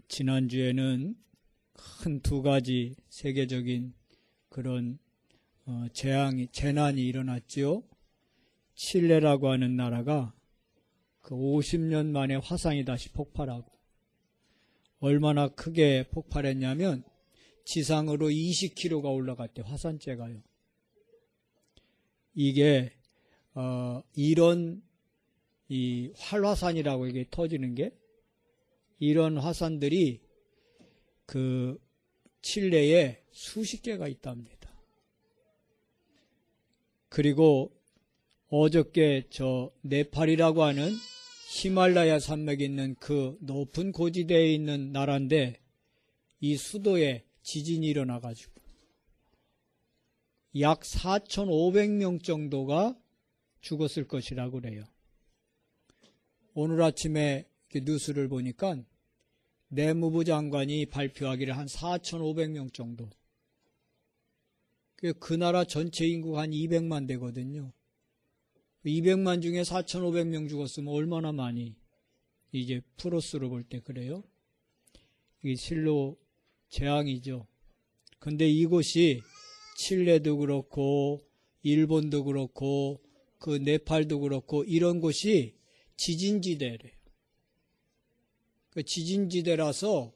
지난주에는 큰 두 가지 세계적인 그런 재난이 일어났지요. 칠레라고 하는 나라가 그 50년 만에 화산이 다시 폭발하고, 얼마나 크게 폭발했냐면 지상으로 20km가 올라갔대, 화산재가요. 이게 이런 이 활화산이라고 이게 터지는 게, 이런 화산들이 그 칠레에 수십 개가 있답니다. 그리고 어저께 저 네팔이라고 하는 히말라야 산맥에 있는 그 높은 고지대에 있는 나라인데, 이 수도에 지진이 일어나가지고 약 4,500명 정도가 죽었을 것이라고 그래요. 오늘 아침에 뉴스를 보니까 내무부 장관이 발표하기를 한 4,500명 정도. 그 나라 전체 인구가 한 200만 되거든요. 200만 중에 4,500명 죽었으면 얼마나 많이, 이제 프로스로 볼 때 그래요. 이게 실로 재앙이죠. 근데 이곳이 칠레도 그렇고 일본도 그렇고 그 네팔도 그렇고 이런 곳이 지진지대래요. 그 지진지대라서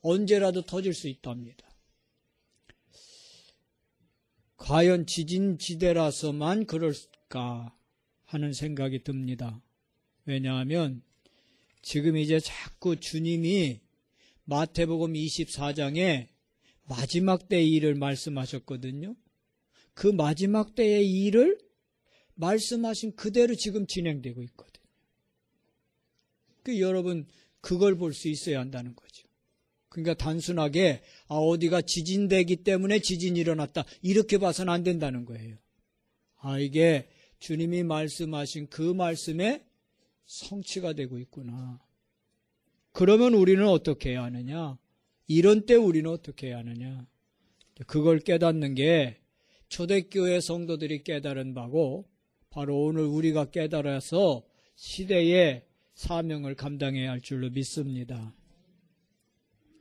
언제라도 터질 수 있답니다. 과연 지진지대라서만 그럴까 하는 생각이 듭니다. 왜냐하면 지금 이제 자꾸 주님이 마태복음 24장에 마지막 때의 일을 말씀하셨거든요. 그 마지막 때의 일을 말씀하신 그대로 지금 진행되고 있거든요. 여러분 그걸 볼 수 있어야 한다는 거죠. 그러니까 단순하게 어디가 지진되기 때문에 지진이 일어났다 이렇게 봐서는 안 된다는 거예요. 이게 주님이 말씀하신 그 말씀에 성취가 되고 있구나. 그러면 우리는 어떻게 해야 하느냐? 이런 때 우리는 어떻게 해야 하느냐? 그걸 깨닫는 게 초대교회 성도들이 깨달은 바고, 바로 오늘 우리가 깨달아서 시대의 사명을 감당해야 할 줄로 믿습니다.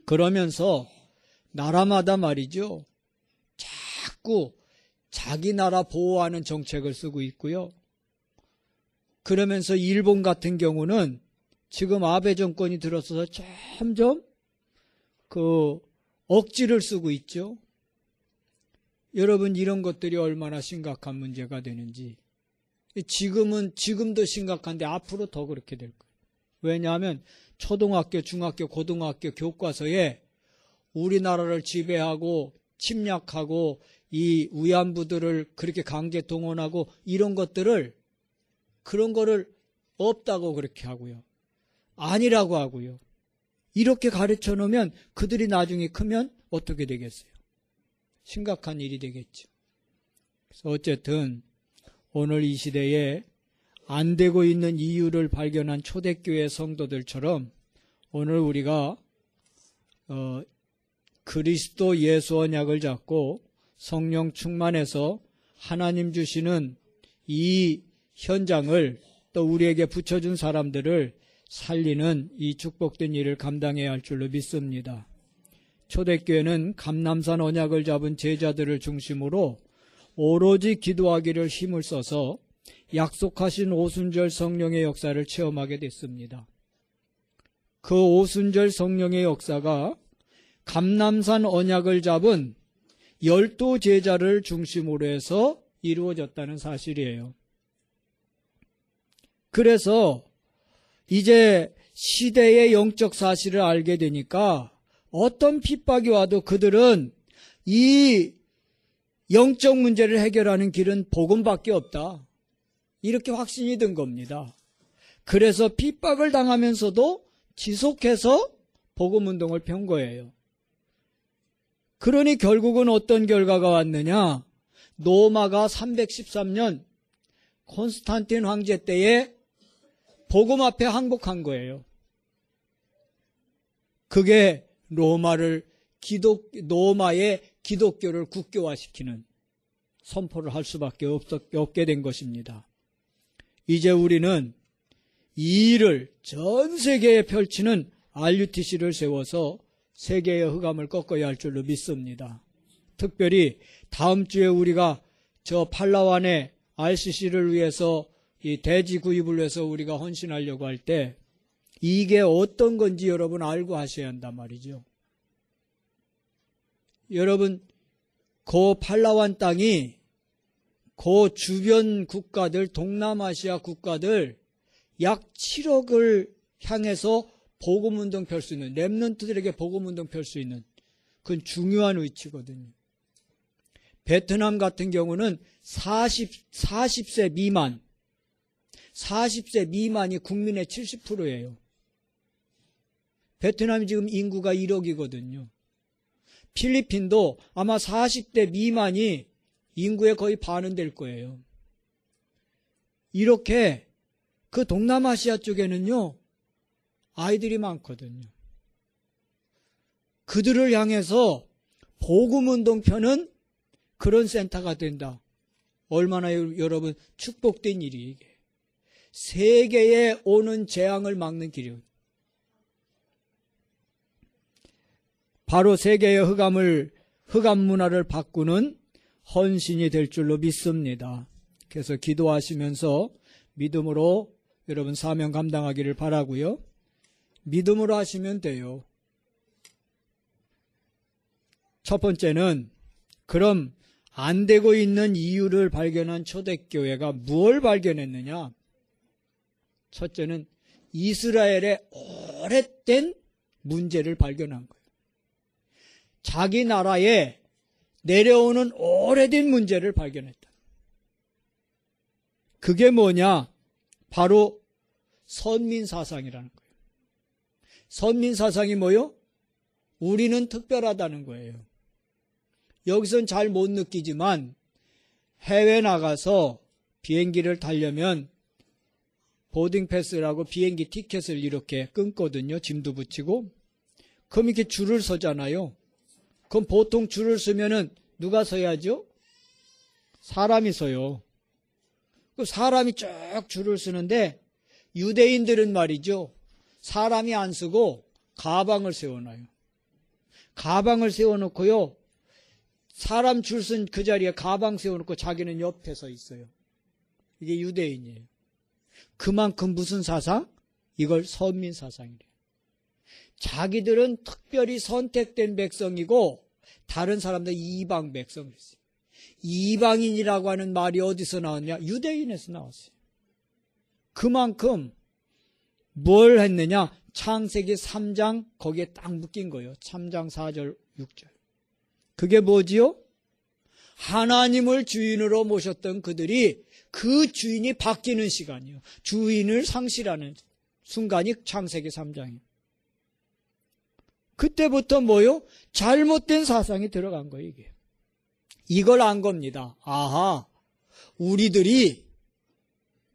그러면서 나라마다 말이죠, 자꾸 자기 나라 보호하는 정책을 쓰고 있고요. 그러면서 일본 같은 경우는 지금 아베 정권이 들어서서 점점 그 억지를 쓰고 있죠. 여러분 이런 것들이 얼마나 심각한 문제가 되는지, 지금도 심각한데 앞으로 더 그렇게 될 거예요. 왜냐하면 초등학교, 중학교, 고등학교 교과서에 우리나라를 지배하고 침략하고 이 위안부들을 그렇게 강제 동원하고 이런 것들을, 그런 거를 없다고 그렇게 하고요. 아니라고 하고요. 이렇게 가르쳐 놓으면 그들이 나중에 크면 어떻게 되겠어요? 심각한 일이 되겠죠. 그래서 어쨌든 오늘 이 시대에 안 되고 있는 이유를 발견한 초대교회 성도들처럼 오늘 우리가 그리스도 예수 언약을 잡고 성령 충만해서 하나님 주시는 이 현장을, 또 우리에게 붙여준 사람들을 살리는 이 축복된 일을 감당해야 할 줄로 믿습니다. 초대교회는 감람산 언약을 잡은 제자들을 중심으로 오로지 기도하기를 힘을 써서 약속하신 오순절 성령의 역사를 체험하게 됐습니다. 그 오순절 성령의 역사가 감람산 언약을 잡은 12 제자를 중심으로 해서 이루어졌다는 사실이에요. 그래서 이제 시대의 영적 사실을 알게 되니까 어떤 핍박이 와도 그들은 이 영적 문제를 해결하는 길은 복음밖에 없다, 이렇게 확신이 든 겁니다. 그래서 핍박을 당하면서도 지속해서 복음운동을 편 거예요. 그러니 결국은 어떤 결과가 왔느냐? 로마가 313년 콘스탄틴 황제 때에 복음 앞에 항복한 거예요. 그게 로마의 기독교를 국교화시키는 선포를 할 수밖에 없게 된 것입니다. 이제 우리는 이 일을 전 세계에 펼치는 RUTC를 세워서 세계의 흑암을 꺾어야 할 줄로 믿습니다. 특별히 다음 주에 우리가 저 팔라완의 RCC를 위해서 이 대지 구입을 위해서 우리가 헌신하려고 할 때 이게 어떤 건지 여러분 알고 하셔야 한단 말이죠. 여러분, 그 팔라완 땅이 그 주변 국가들, 동남아시아 국가들 약 7억을 향해서 복음운동 펼 수 있는, 렘넌트들에게 복음운동 펼 수 있는 그건 중요한 위치거든요. 베트남 같은 경우는 40세 미만, 40세 미만이 국민의 70%예요. 베트남이 지금 인구가 1억이거든요. 필리핀도 아마 40대 미만이 인구의 거의 반은 될 거예요. 이렇게 그 동남아시아 쪽에는요, 아이들이 많거든요. 그들을 향해서 복음운동 펴는 그런 센터가 된다. 얼마나 여러분 축복된 일이 이게. 세계에 오는 재앙을 막는 길이에요. 바로 세계의 흑암 문화를 바꾸는 헌신이 될 줄로 믿습니다. 그래서 기도하시면서 믿음으로 여러분 사명 감당하기를 바라고요. 믿음으로 하시면 돼요. 첫 번째는 그럼 안 되고 있는 이유를 발견한 초대교회가 무엇을 발견했느냐? 첫째는 이스라엘의 오랫된 문제를 발견한 거예요. 자기 나라에 내려오는 오래된 문제를 발견했다. 그게 뭐냐? 바로 선민사상이라는 거예요. 선민사상이 뭐요? 우리는 특별하다는 거예요. 여기선 잘 못 느끼지만 해외 나가서 비행기를 타려면 보딩패스라고 비행기 티켓을 이렇게 끊거든요. 짐도 붙이고. 그럼 이렇게 줄을 서잖아요. 그럼 보통 줄을 서면은 누가 서야죠? 사람이 서요. 그 사람이 쭉 줄을 서는데 유대인들은 말이죠. 사람이 안 서고 가방을 세워놔요. 가방을 세워놓고요. 사람 줄 쓴 그 자리에 가방 세워놓고 자기는 옆에 서 있어요. 이게 유대인이에요. 그만큼 무슨 사상? 이걸 선민사상이래요. 자기들은 특별히 선택된 백성이고 다른 사람들은 이방 백성이랬어요. 이방인이라고 하는 말이 어디서 나왔냐? 유대인에서 나왔어요. 그만큼 뭘 했느냐? 창세기 3장 거기에 딱 묶인 거예요. 3장 4절 6절. 그게 뭐지요? 하나님을 주인으로 모셨던 그들이 그 주인이 바뀌는 시간이요. 주인을 상실하는 순간이 창세기 3장이에요. 그때부터 뭐요? 잘못된 사상이 들어간 거예요, 이게. 이걸 안 겁니다. 아하, 우리들이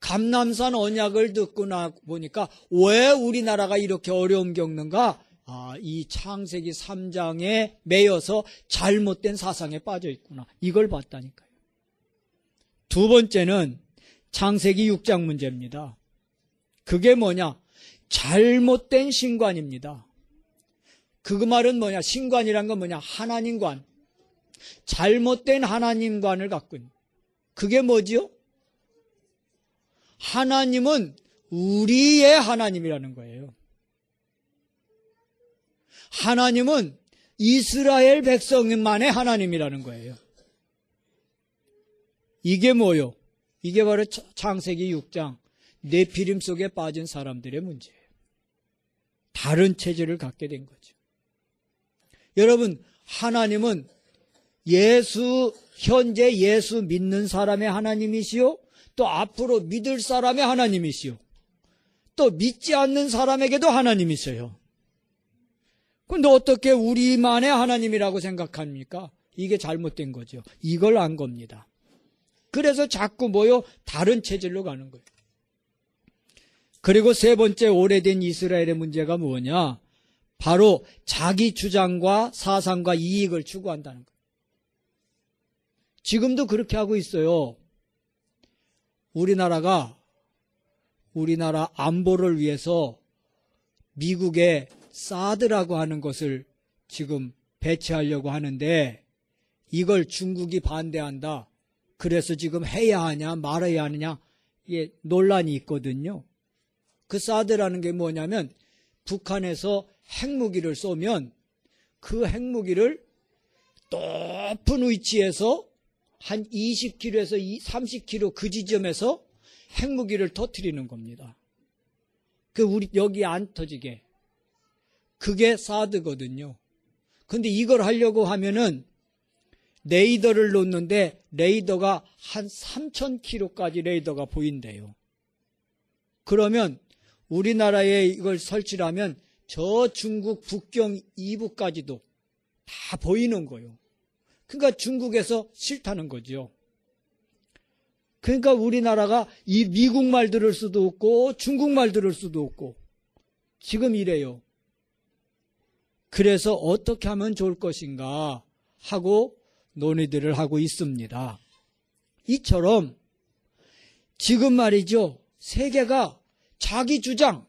감람산 언약을 듣고 나 보니까 왜 우리나라가 이렇게 어려움 겪는가? 이 창세기 3장에 매여서 잘못된 사상에 빠져 있구나. 이걸 봤다니까요. 두 번째는 창세기 6장 문제입니다. 그게 뭐냐? 잘못된 신관입니다. 그 말은 뭐냐? 신관이란 건 뭐냐? 하나님관. 잘못된 하나님관을 갖고 있는. 그게 뭐지요? 하나님은 우리의 하나님이라는 거예요. 하나님은 이스라엘 백성만의 하나님이라는 거예요. 이게 뭐요? 이게 바로 창세기 6장 네피림 속에 빠진 사람들의 문제예요. 다른 체질을 갖게 된 거죠. 여러분, 하나님은 현재 예수 믿는 사람의 하나님이시요, 또 앞으로 믿을 사람의 하나님이시요, 또 믿지 않는 사람에게도 하나님이세요. 근데 어떻게 우리만의 하나님이라고 생각합니까? 이게 잘못된 거죠. 이걸 안 겁니다. 그래서 자꾸 뭐요? 다른 체질로 가는 거예요. 그리고 세 번째 오래된 이스라엘의 문제가 뭐냐? 바로 자기 주장과 사상과 이익을 추구한다는 거예요. 지금도 그렇게 하고 있어요. 우리나라 안보를 위해서 미국에 사드라고 하는 것을 지금 배치하려고 하는데 이걸 중국이 반대한다. 그래서 지금 해야 하냐 말아야 하느냐 이게 논란이 있거든요. 그 사드라는 게 뭐냐면 북한에서 핵무기를 쏘면 그 핵무기를 높은 위치에서 한 20km에서 30km 그 지점에서 핵무기를 터뜨리는 겁니다. 우리 여기 안 터지게. 그게 사드거든요. 근데 이걸 하려고 하면은 레이더를 놓는데 레이더가 한 3000km까지 레이더가 보인대요. 그러면 우리나라에 이걸 설치를 하면 저 중국 북경 이북까지도 다 보이는 거예요. 그러니까 중국에서 싫다는 거죠. 그러니까 우리나라가 이 미국 말 들을 수도 없고 중국 말 들을 수도 없고 지금 이래요. 그래서 어떻게 하면 좋을 것인가 하고 논의들을 하고 있습니다. 이처럼 지금 말이죠. 세계가 자기 주장,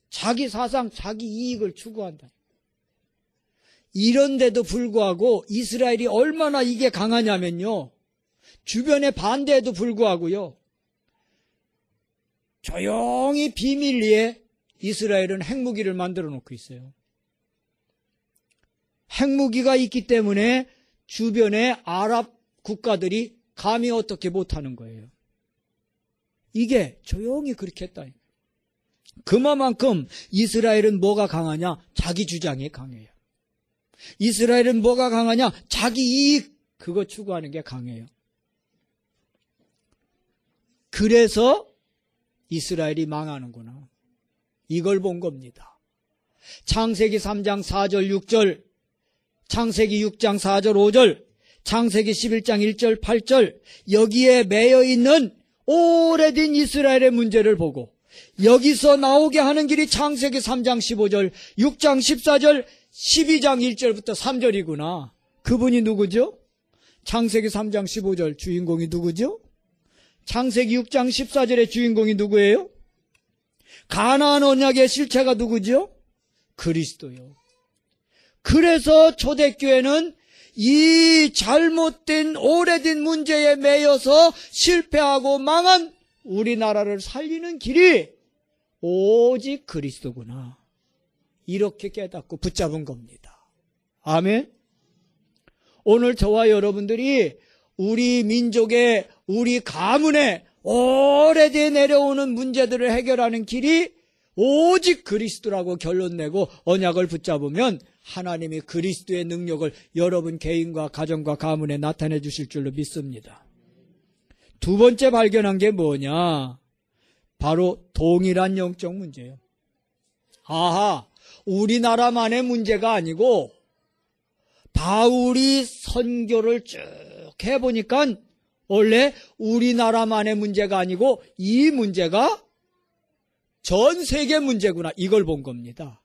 자기 사상, 자기 이익을 추구한다. 이런데도 불구하고 이스라엘이 얼마나 이게 강하냐면요. 주변의 반대에도 불구하고요. 조용히 비밀리에 이스라엘은 핵무기를 만들어 놓고 있어요. 핵무기가 있기 때문에 주변의 아랍 국가들이 감히 어떻게 못하는 거예요. 이게 조용히 그렇게 했다. 그만큼 이스라엘은 뭐가 강하냐? 자기 주장이 강해요. 이스라엘은 뭐가 강하냐? 자기 이익, 그거 추구하는 게 강해요. 그래서 이스라엘이 망하는구나. 이걸 본 겁니다. 창세기 3장 4절 6절, 창세기 6장 4절 5절, 창세기 11장 1절 8절 여기에 매여 있는 오래된 이스라엘의 문제를 보고 여기서 나오게 하는 길이 창세기 3장 15절, 6장 14절, 12장 1절부터 3절이구나. 그분이 누구죠? 창세기 3장 15절 주인공이 누구죠? 창세기 6장 14절의 주인공이 누구예요? 가나안 언약의 실체가 누구죠? 그리스도요. 그래서 초대교회는 이 잘못된 오래된 문제에 매여서 실패하고 망한 우리나라를 살리는 길이 오직 그리스도구나. 이렇게 깨닫고 붙잡은 겁니다. 아멘. 오늘 저와 여러분들이 우리 민족의 우리 가문에 오래돼 내려오는 문제들을 해결하는 길이 오직 그리스도라고 결론 내고 언약을 붙잡으면 하나님이 그리스도의 능력을 여러분 개인과 가정과 가문에 나타내 주실 줄로 믿습니다. 두 번째 발견한 게 뭐냐? 바로 동일한 영적 문제예요. 아하, 우리나라만의 문제가 아니고 바울이 선교를 쭉 해보니까 원래 우리나라만의 문제가 아니고 이 문제가 전 세계 문제구나. 이걸 본 겁니다.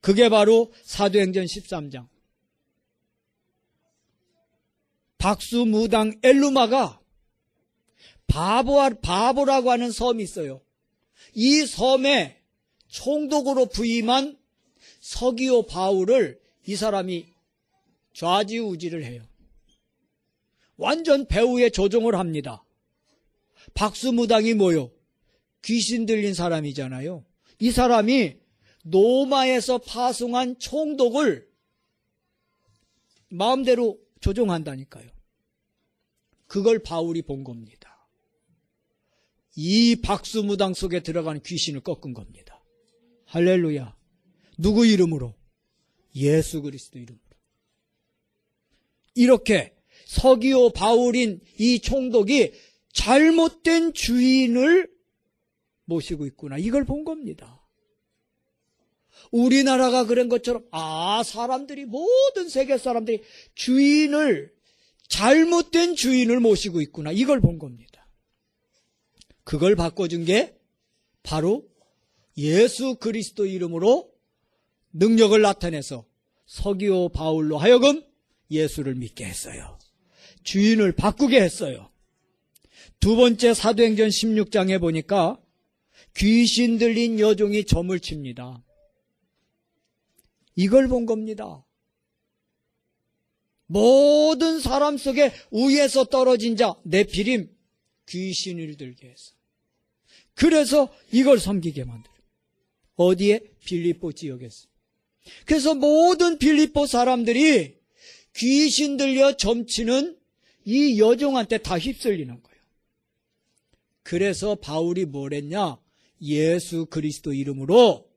그게 바로 사도행전 13장. 박수무당 엘루마가 바보라고 하는 섬이 있어요. 이 섬에 총독으로 부임한 서기오 바울을 이 사람이 좌지우지를 해요. 완전 배후에 조종을 합니다. 박수무당이 뭐요? 귀신 들린 사람이잖아요. 이 사람이 로마에서 파송한 총독을 마음대로 조종한다니까요. 그걸 바울이 본 겁니다. 이 박수무당 속에 들어가는 귀신을 꺾은 겁니다. 할렐루야. 누구 이름으로? 예수 그리스도 이름으로. 이렇게 서기오 바울인 이 총독이 잘못된 주인을 모시고 있구나. 이걸 본 겁니다. 우리나라가 그런 것처럼 사람들이 모든 세계 사람들이 잘못된 주인을 모시고 있구나. 이걸 본 겁니다. 그걸 바꿔준 게 바로 예수 그리스도 이름으로 능력을 나타내서 서기오 바울로 하여금 예수를 믿게 했어요. 주인을 바꾸게 했어요. 두 번째 사도행전 16장에 보니까 귀신 들린 여종이 점을 칩니다. 이걸 본 겁니다. 모든 사람 속에 위에서 떨어진 자, 네피림, 귀신을 들게 해서. 그래서 이걸 섬기게 만들어요. 어디에? 빌립보 지역에서. 그래서 모든 빌립보 사람들이 귀신 들려 점치는 이 여종한테 다 휩쓸리는 거예요. 그래서 바울이 뭘 했냐? 예수 그리스도 이름으로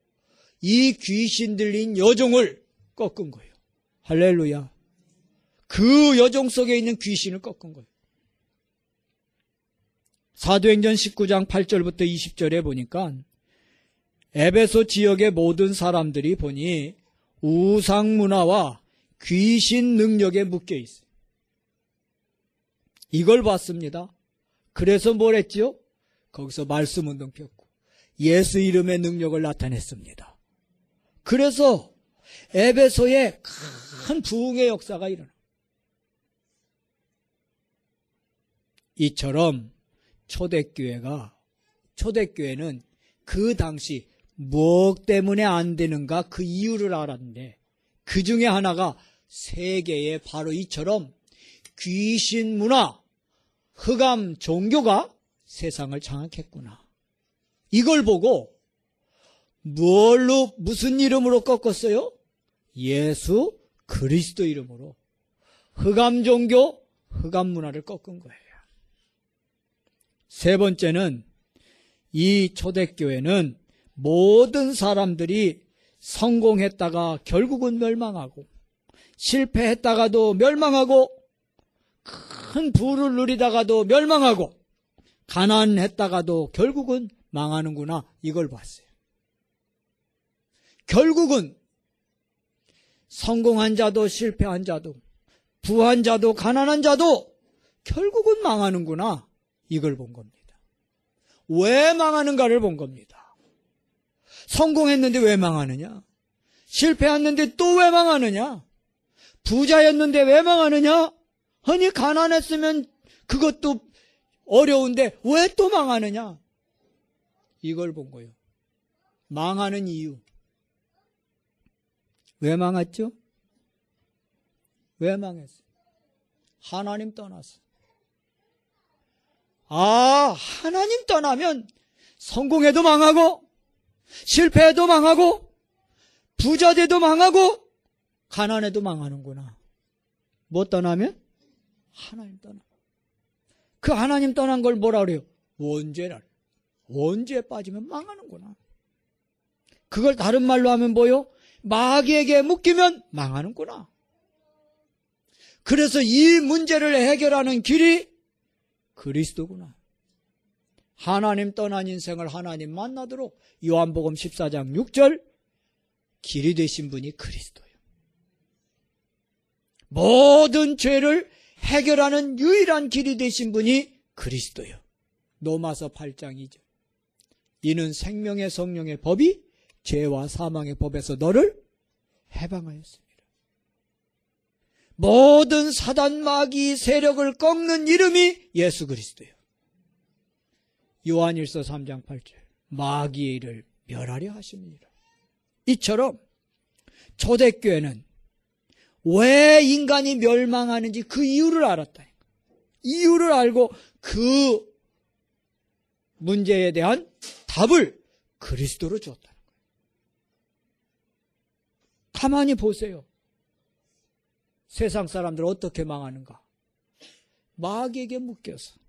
이 귀신 들린 여종을 꺾은 거예요. 할렐루야. 그 여종 속에 있는 귀신을 꺾은 거예요. 사도행전 19장 8절부터 20절에 보니까 에베소 지역의 모든 사람들이 보니 우상 문화와 귀신 능력에 묶여 있어요. 이걸 봤습니다. 그래서 뭘 했지요? 거기서 말씀 운동 폈고 예수 이름의 능력을 나타냈습니다. 그래서 에베소에 큰 부흥의 역사가 일어나. 이처럼 초대교회는 그 당시 무엇 때문에 안 되는가 그 이유를 알았는데 그 중에 하나가 세계에 바로 이처럼 귀신 문화, 흑암 종교가 세상을 장악했구나. 이걸 보고 무슨 이름으로 꺾었어요? 예수 그리스도 이름으로 흑암 종교, 흑암 문화를 꺾은 거예요. 세 번째는 이 초대교회는 모든 사람들이 성공했다가 결국은 멸망하고 실패했다가도 멸망하고 큰 부를 누리다가도 멸망하고 가난했다가도 결국은 망하는구나. 이걸 봤어요. 결국은 성공한 자도 실패한 자도 부한 자도 가난한 자도 결국은 망하는구나. 이걸 본 겁니다. 왜 망하는가를 본 겁니다. 성공했는데 왜 망하느냐? 실패했는데 또 왜 망하느냐? 부자였는데 왜 망하느냐? 아니 가난했으면 그것도 어려운데 왜 또 망하느냐? 이걸 본 거예요. 망하는 이유. 왜 망했죠? 왜 망했어요? 하나님 떠났어. 하나님 떠나면 성공해도 망하고 실패해도 망하고 부자돼도 망하고 가난해도 망하는구나. 뭐 떠나면? 하나님 떠나. 그 하나님 떠난 걸 뭐라 그래요? 원죄랄. 원죄에 빠지면 망하는구나. 그걸 다른 말로 하면 뭐요? 마귀에게 묶이면 망하는구나. 그래서 이 문제를 해결하는 길이 그리스도구나. 하나님 떠난 인생을 하나님 만나도록 요한복음 14장 6절 길이 되신 분이 그리스도예요. 모든 죄를 해결하는 유일한 길이 되신 분이 그리스도예요. 로마서 8장 2절 이는 생명의 성령의 법이 죄와 사망의 법에서 너를 해방하였습니다. 모든 사단 마귀 세력을 꺾는 이름이 예수 그리스도예요. 요한일서 3장 8절 마귀의 일을 멸하려 하십니다. 이처럼 초대교회는 왜 인간이 멸망하는지 그 이유를 알았다니까. 이유를 알고 그 문제에 대한 답을 그리스도로 주었다는 거예요. 가만히 보세요. 세상 사람들 어떻게 망하는가? 마귀에게 묶여서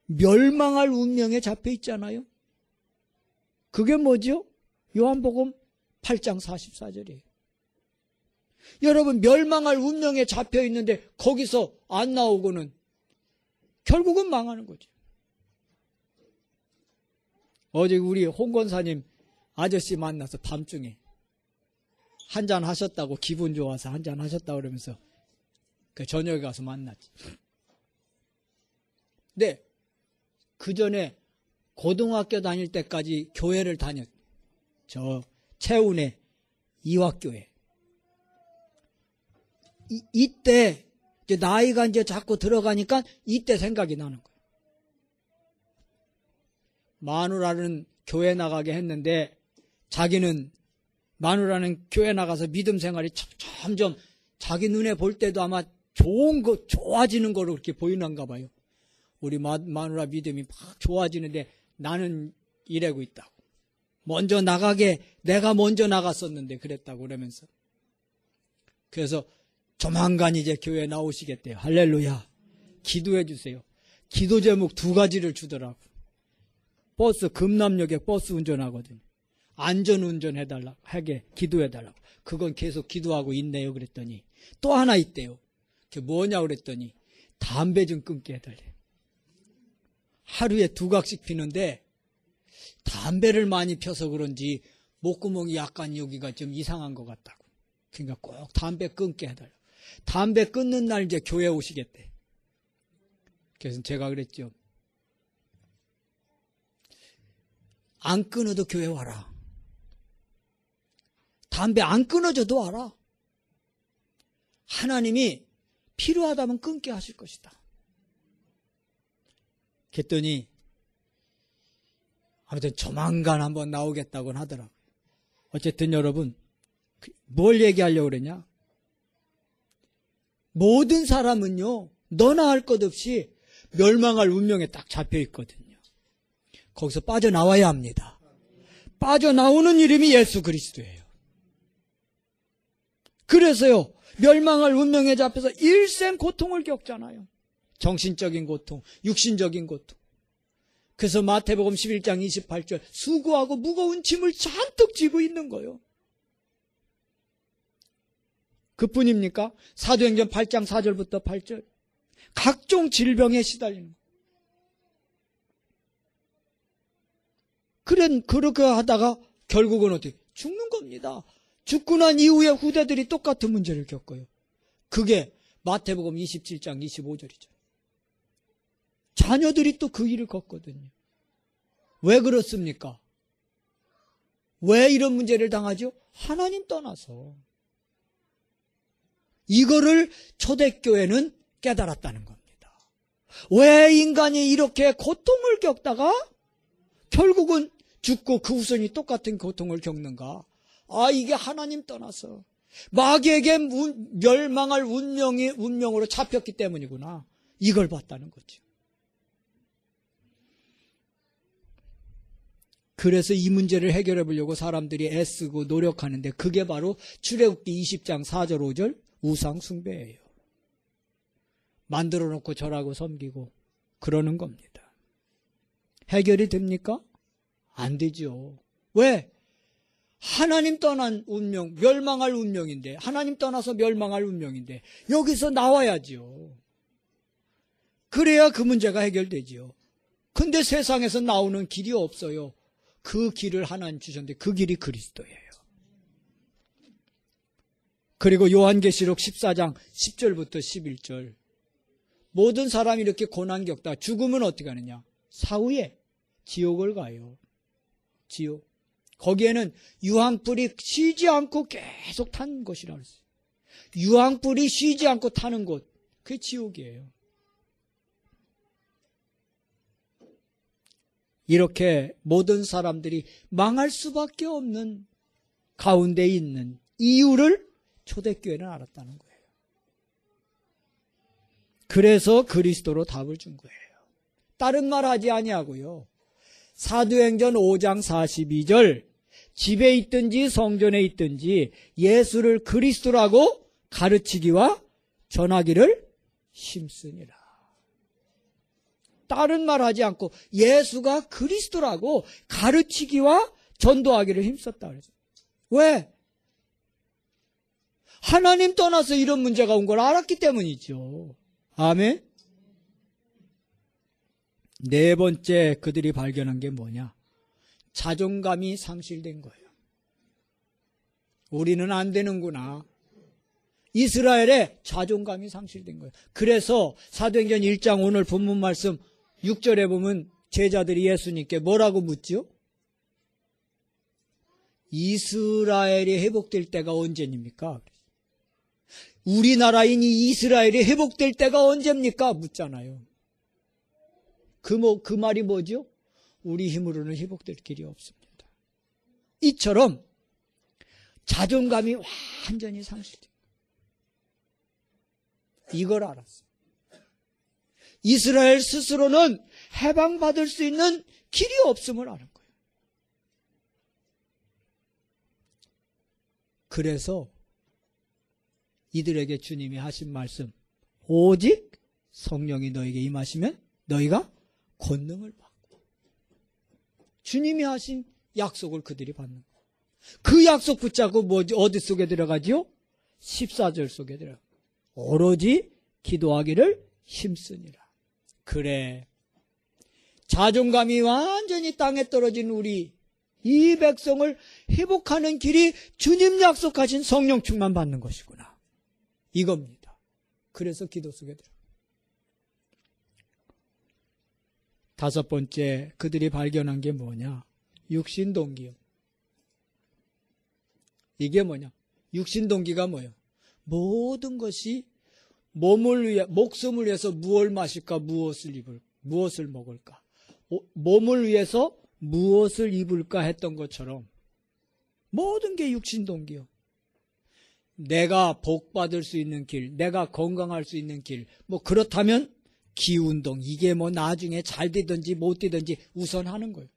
멸망할 운명에 잡혀 있잖아요. 그게 뭐죠? 요한복음 8장 44절이에요. 여러분 멸망할 운명에 잡혀 있는데 거기서 안 나오고는 결국은 망하는 거죠. 어제 우리 홍 권사님 아저씨 만나서 밤중에 한잔 하셨다고 기분 좋아서 한잔 하셨다고 그러면서 그 저녁에 가서 만났지. 근데 그 전에 고등학교 다닐 때까지 교회를 다녔. 저 채운의 이화교회. 이때 이제 나이가 이제 자꾸 들어가니까 이때 생각이 나는 거예요. 마누라는 교회 나가게 했는데 자기는 마누라는 교회 나가서 믿음 생활이 점점 자기 눈에 볼 때도 아마 좋은 거, 좋아지는 거로 그렇게 보이는가 봐요. 우리 마누라 믿음이 막 좋아지는데 나는 이래고 있다고. 내가 먼저 나갔었는데 그랬다고 그러면서. 그래서 조만간 이제 교회 나오시겠대요. 할렐루야. 기도해 주세요. 기도 제목 2가지를 주더라고. 금남역에 버스 운전하거든요. 안전운전 하게 기도해달라고. 그건 계속 기도하고 있네요. 그랬더니 또 하나 있대요. 그게 뭐냐고 그랬더니 담배 좀 끊게 해달래요. 하루에 2각씩 피는데 담배를 많이 펴서 그런지 목구멍이 약간 여기가 좀 이상한 것 같다고. 그러니까 꼭 담배 끊게 해달라고. 담배 끊는 날 이제 교회 오시겠대. 그래서 제가 그랬죠. 안 끊어도 교회 와라. 담배 안 끊어져도 와라. 하나님이 필요하다면 끊게 하실 것이다. 그랬더니 아무튼 조만간 한번 나오겠다고는 하더라고요. 어쨌든 여러분, 뭘 얘기하려고 그러냐? 모든 사람은요, 너나 할 것 없이 멸망할 운명에 딱 잡혀 있거든요. 거기서 빠져나와야 합니다. 빠져나오는 이름이 예수 그리스도예요. 그래서요, 멸망할 운명에 잡혀서 일생 고통을 겪잖아요. 정신적인 고통, 육신적인 고통. 그래서 마태복음 11장 28절 수고하고 무거운 짐을 잔뜩 지고 있는 거예요. 그뿐입니까? 사도행전 8장 4절부터 8절 각종 질병에 시달리는 거예요. 그렇게 하다가 결국은 어떻게 죽는 겁니다. 죽고 난 이후에 후대들이 똑같은 문제를 겪어요. 그게 마태복음 27장 25절이죠. 자녀들이 또 그 일을 겪거든요. 왜 그렇습니까? 왜 이런 문제를 당하죠? 하나님 떠나서. 이거를 초대교회는 깨달았다는 겁니다. 왜 인간이 이렇게 고통을 겪다가 결국은 죽고 그 후손이 똑같은 고통을 겪는가? 이게 하나님 떠나서 마귀에게 멸망할 운명으로 잡혔기 때문이구나. 이걸 봤다는 거죠. 그래서 이 문제를 해결해 보려고 사람들이 애쓰고 노력하는데 그게 바로 출애굽기 20장 4절 5절 우상 숭배예요. 만들어 놓고 절하고 섬기고 그러는 겁니다. 해결이 됩니까? 안 되죠. 왜? 하나님 떠난 운명, 멸망할 운명인데, 하나님 떠나서 멸망할 운명인데 여기서 나와야죠. 그래야 그 문제가 해결되지요. 근데 세상에서 나오는 길이 없어요. 그 길을 하나님 주셨는데 그 길이 그리스도예요. 그리고 요한계시록 14장 10절부터 11절 모든 사람이 이렇게 고난 겪다 죽으면 어떻게 하느냐? 사후에 지옥을 가요. 지옥. 거기에는 유황불이 쉬지 않고 계속 탄 곳이라고 했어요. 유황불이 쉬지 않고 타는 곳, 그게 지옥이에요. 이렇게 모든 사람들이 망할 수밖에 없는 가운데 있는 이유를 초대교회는 알았다는 거예요. 그래서 그리스도로 답을 준 거예요. 다른 말 하지 아니하고요. 사도행전 5장 42절 집에 있든지 성전에 있든지 예수를 그리스도라고 가르치기와 전하기를 힘쓰니라. 다른 말 하지 않고 예수가 그리스도라고 가르치기와 전도하기를 힘썼다 그랬어요. 왜? 하나님 떠나서 이런 문제가 온 걸 알았기 때문이죠. 아멘. 네 번째 그들이 발견한 게 뭐냐? 자존감이 상실된 거예요. 우리는 안 되는구나. 이스라엘의 자존감이 상실된 거예요. 그래서 사도행전 1장 오늘 본문 말씀 6절에 보면 제자들이 예수님께 뭐라고 묻죠? 이스라엘이 회복될 때가 언제입니까? 우리나라인 이 이스라엘이 회복될 때가 언제입니까? 묻잖아요. 그 말이 뭐죠? 우리 힘으로는 회복될 길이 없습니다. 이처럼 자존감이 완전히 상실돼요. 이걸 알았어요. 이스라엘 스스로는 해방받을 수 있는 길이 없음을 아는 거예요. 그래서 이들에게 주님이 하신 말씀, 오직 성령이 너에게 임하시면 너희가 권능을 받고, 주님이 하신 약속을 그들이 받는 거예요. 그 약속 붙잡고 어디 속에 들어가지요? 14절 속에 들어가. 오로지 기도하기를 힘쓰니라. 그래, 자존감이 완전히 땅에 떨어진 우리 이 백성을 회복하는 길이 주님 약속하신 성령 충만 받는 것이구나, 이겁니다. 그래서 기도 속에 들어가. 다섯 번째, 그들이 발견한 게 뭐냐? 육신동기요. 이게 뭐냐? 육신동기가 뭐예요? 모든 것이 목숨을 위해서 무엇을 마실까, 무엇을 먹을까, 몸을 위해서 무엇을 입을까 했던 것처럼 모든 게 육신동기요. 내가 복받을 수 있는 길, 내가 건강할 수 있는 길, 그렇다면 기운동, 이게 나중에 잘 되든지 못 되든지 우선 하는 거예요.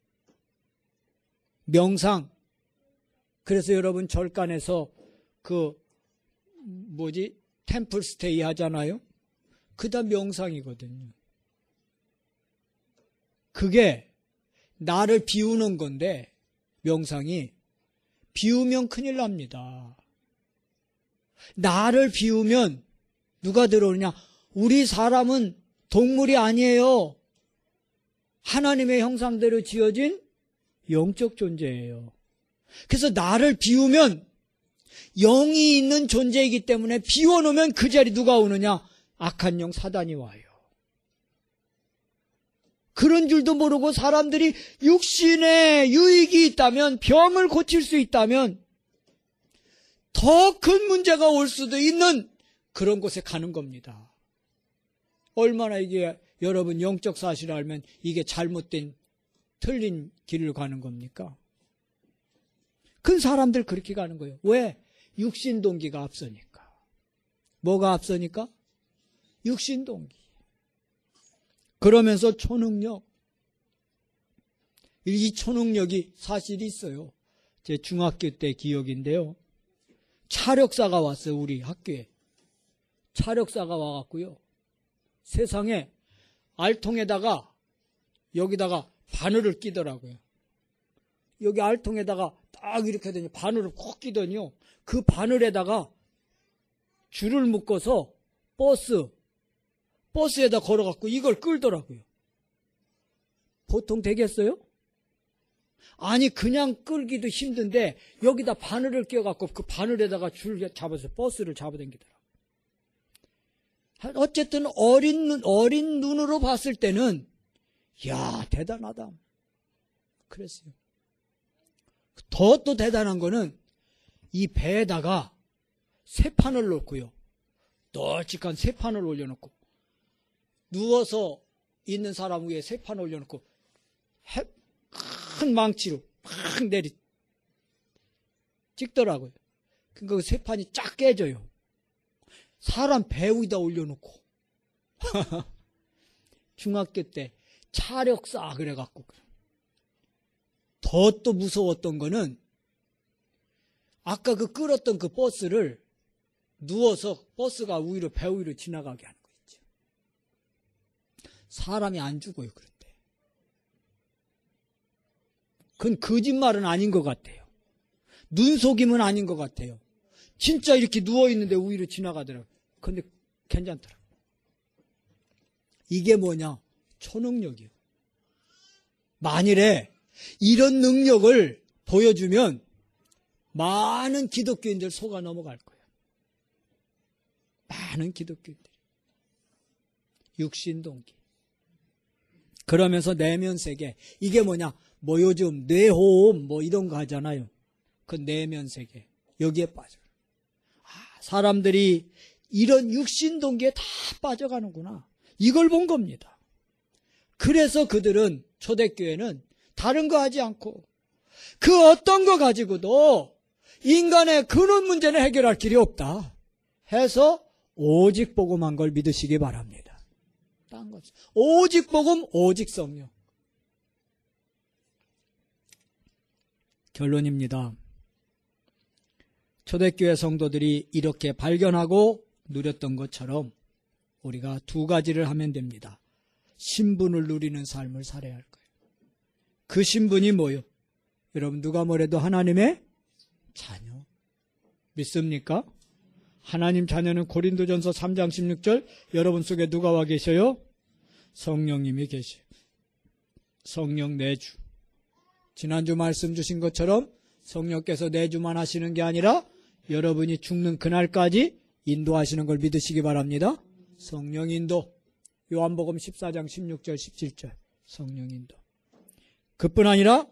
명상. 그래서 여러분 절간에서 템플 스테이 하잖아요. 그다 명상이거든요. 그게 나를 비우는 건데, 명상이 비우면 큰일 납니다. 나를 비우면 누가 들어오느냐? 우리 사람은 동물이 아니에요. 하나님의 형상대로 지어진 영적 존재예요. 그래서 나를 비우면 영이 있는 존재이기 때문에 비워놓으면 그 자리 누가 오느냐? 악한 영 사단이 와요. 그런 줄도 모르고 사람들이 육신에 유익이 있다면, 병을 고칠 수 있다면 더 큰 문제가 올 수도 있는 그런 곳에 가는 겁니다. 얼마나 이게 여러분 영적 사실을 알면 이게 잘못된 틀린 길을 가는 겁니까? 큰 사람들 그렇게 가는 거예요. 왜? 육신동기가 앞서니까. 뭐가 앞서니까? 육신동기. 그러면서 초능력. 이 초능력이 사실이 있어요. 제 중학교 때 기억인데요. 차력사가 왔어요, 우리 학교에. 차력사가 와갖고요. 세상에 알통에다가 여기다가 바늘을 끼더라고요. 여기 알통에다가 딱 이렇게 하더니 바늘을 콕 끼더니요. 그 바늘에다가 줄을 묶어서 버스에다 걸어갖고 이걸 끌더라고요. 보통 되겠어요? 아니, 그냥 끌기도 힘든데 여기다 바늘을 끼워갖고 그 바늘에다가 줄 잡아서 버스를 잡아당기더라고요. 어쨌든 어린 눈으로 봤을 때는 이야, 대단하다 그랬어요. 더 또 대단한 거는 이 배에다가 새판을 놓고요, 널찍한 새판을 올려놓고 누워서 있는 사람 위에 새판 올려놓고 큰 망치로 팍 찍더라고요. 그 새판이 쫙 깨져요. 사람 배 위에다 올려놓고 중학교 때 차력사 그래갖고. 더 또 무서웠던 거는 아까 그 끌었던 그 버스를 누워서 버스가 위로, 배 위로 지나가게 하는 거 있죠. 사람이 안 죽어요, 그런데. 그건 거짓말은 아닌 것 같아요. 눈속임은 아닌 것 같아요. 진짜 이렇게 누워있는데 위로 지나가더라고요. 근데 괜찮더라고요. 이게 뭐냐? 초능력이요. 만일에 이런 능력을 보여주면 많은 기독교인들 속아 넘어갈 거예요. 많은 기독교인들이. 육신동기. 그러면서 내면세계. 이게 뭐냐? 요즘 뇌호흡 이런 거 하잖아요. 그 내면세계. 여기에 빠져요. 사람들이 이런 육신동기에 다 빠져가는구나. 이걸 본 겁니다. 그래서 그들은, 초대교회는 다른 거 하지 않고 그 어떤 거 가지고도 인간의 근원 문제는 해결할 길이 없다 해서 오직 복음한 걸 믿으시기 바랍니다. 딴 거 없어요. 오직 복음, 오직 성령. 결론입니다. 초대교회 성도들이 이렇게 발견하고 누렸던 것처럼 우리가 두 가지를 하면 됩니다. 신분을 누리는 삶을 살아야 할 거예요. 그 신분이 뭐요? 여러분 누가 뭐래도 하나님의 자녀. 믿습니까? 하나님 자녀는 고린도전서 3장 16절 여러분 속에 누가 와 계셔요? 성령님이 계셔요. 성령 내주. 지난주 말씀 주신 것처럼 성령께서 내주만 하시는 게 아니라 여러분이 죽는 그날까지 인도하시는 걸 믿으시기 바랍니다. 성령 인도. 요한복음 14장 16절 17절 성령 인도. 그뿐 아니라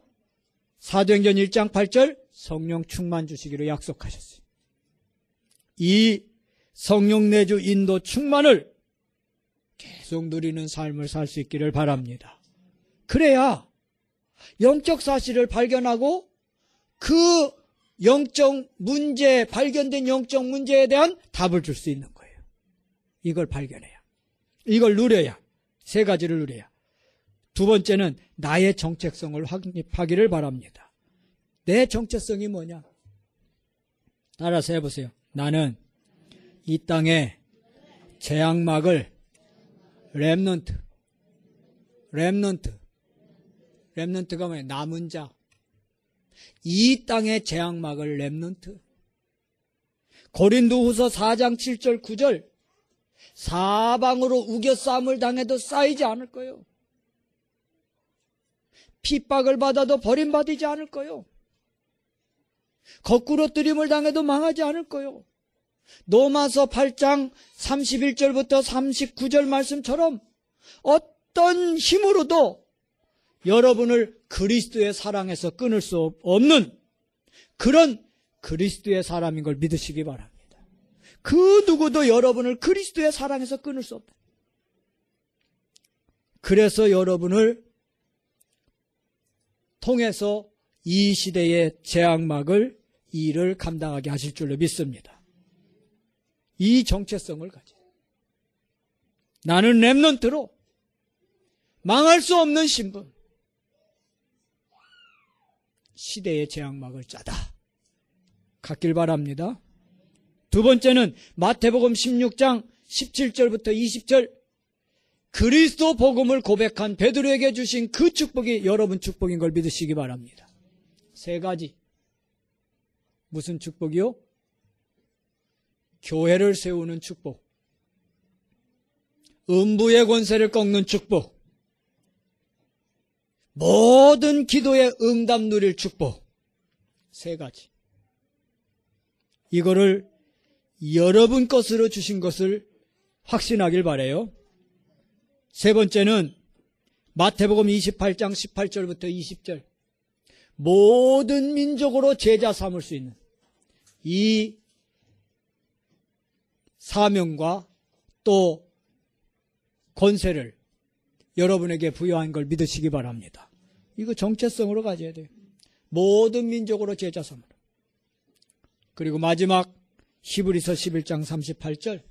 사도행전 1장 8절 성령 충만 주시기로 약속하셨어요. 이 성령 내주 인도 충만을 계속 누리는 삶을 살 수 있기를 바랍니다. 그래야 영적 사실을 발견하고 그 영적 문제, 발견된 영적 문제에 대한 답을 줄 수 있는 거예요. 이걸 발견해야. 이걸 누려야. 세 가지를 누려야. 두 번째는 나의 정체성을 확립하기를 바랍니다. 내 정체성이 뭐냐? 따라서 해보세요. 나는 이 땅에 재앙막을 렘넌트가 뭐예요? 남은 자. 이 땅의 재앙막을 렘넌트. 고린도후서 4장 7절 9절 사방으로 우겨싸움을 당해도 쌓이지 않을 거예요. 핍박을 받아도 버림받지 않을 거예요. 거꾸로 뜨림을 당해도 망하지 않을 거예요. 로마서 8장 31절부터 39절 말씀처럼 어떤 힘으로도 여러분을 그리스도의 사랑에서 끊을 수 없는 그런 그리스도의 사람인 걸 믿으시기 바랍니다. 그 누구도 여러분을 그리스도의 사랑에서 끊을 수 없다. 그래서 여러분을 통해서 이 시대의 재앙막을 일을 감당하게 하실 줄로 믿습니다. 이 정체성을 가지고 나는 렘넌트로 망할 수 없는 신분, 시대의 재앙막을 짜다 갖길 바랍니다. 두 번째는 마태복음 16장 17절부터 20절 그리스도 복음을 고백한 베드로에게 주신 그 축복이 여러분 축복인 걸 믿으시기 바랍니다. 세 가지. 무슨 축복이요? 교회를 세우는 축복, 음부의 권세를 꺾는 축복, 모든 기도에 응답 누릴 축복. 세 가지. 이거를 여러분 것으로 주신 것을 확신하길 바라요. 세 번째는 마태복음 28장 18절부터 20절 모든 민족으로 제자 삼을 수 있는 이 사명과 또 권세를 여러분에게 부여한 걸 믿으시기 바랍니다. 이거 정체성으로 가져야 돼요. 모든 민족으로 제자 삼으라. 그리고 마지막 히브리서 11장 38절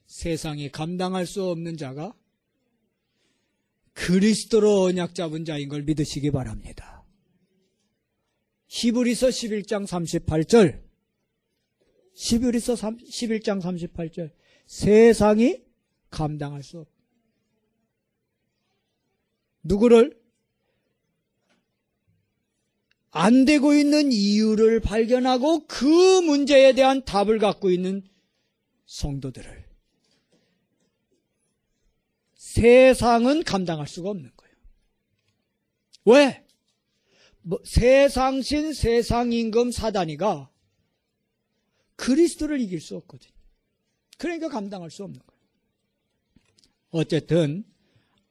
세상이 감당할 수 없는 자가 그리스도로 언약 잡은 자인 걸 믿으시기 바랍니다. 히브리서 11장 38절 히브리서 11장 38절 세상이 감당할 수 없다. 누구를? 안 되고 있는 이유를 발견하고 그 문제에 대한 답을 갖고 있는 성도들을 세상은 감당할 수가 없는 거예요. 왜? 세상신 세상임금 사단이가 그리스도를 이길 수 없거든요. 그러니까 감당할 수 없는 거예요. 어쨌든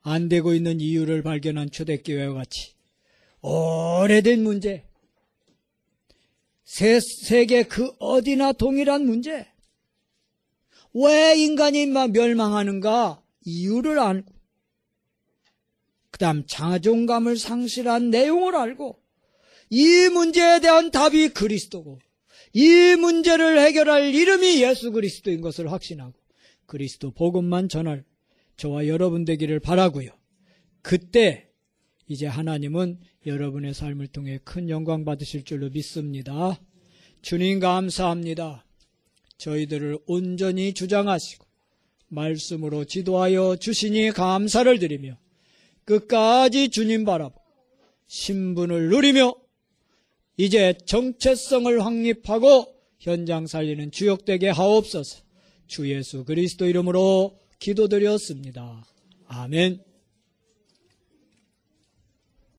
안 되고 있는 이유를 발견한 초대교회와 같이 오래된 문제, 세계 그 어디나 동일한 문제, 왜 인간이 멸망하는가 이유를 알고 그 다음 자존감을 상실한 내용을 알고 이 문제에 대한 답이 그리스도고 이 문제를 해결할 이름이 예수 그리스도인 것을 확신하고 그리스도 복음만 전할 저와 여러분 되기를 바라고요. 그때 이제 하나님은 여러분의 삶을 통해 큰 영광 받으실 줄로 믿습니다. 주님 감사합니다. 저희들을 온전히 주장하시고 말씀으로 지도하여 주시니 감사를 드리며 끝까지 주님 바라보고 신분을 누리며 이제 정체성을 확립하고 현장 살리는 주역되게 하옵소서. 주 예수 그리스도 이름으로 기도드렸습니다. 아멘.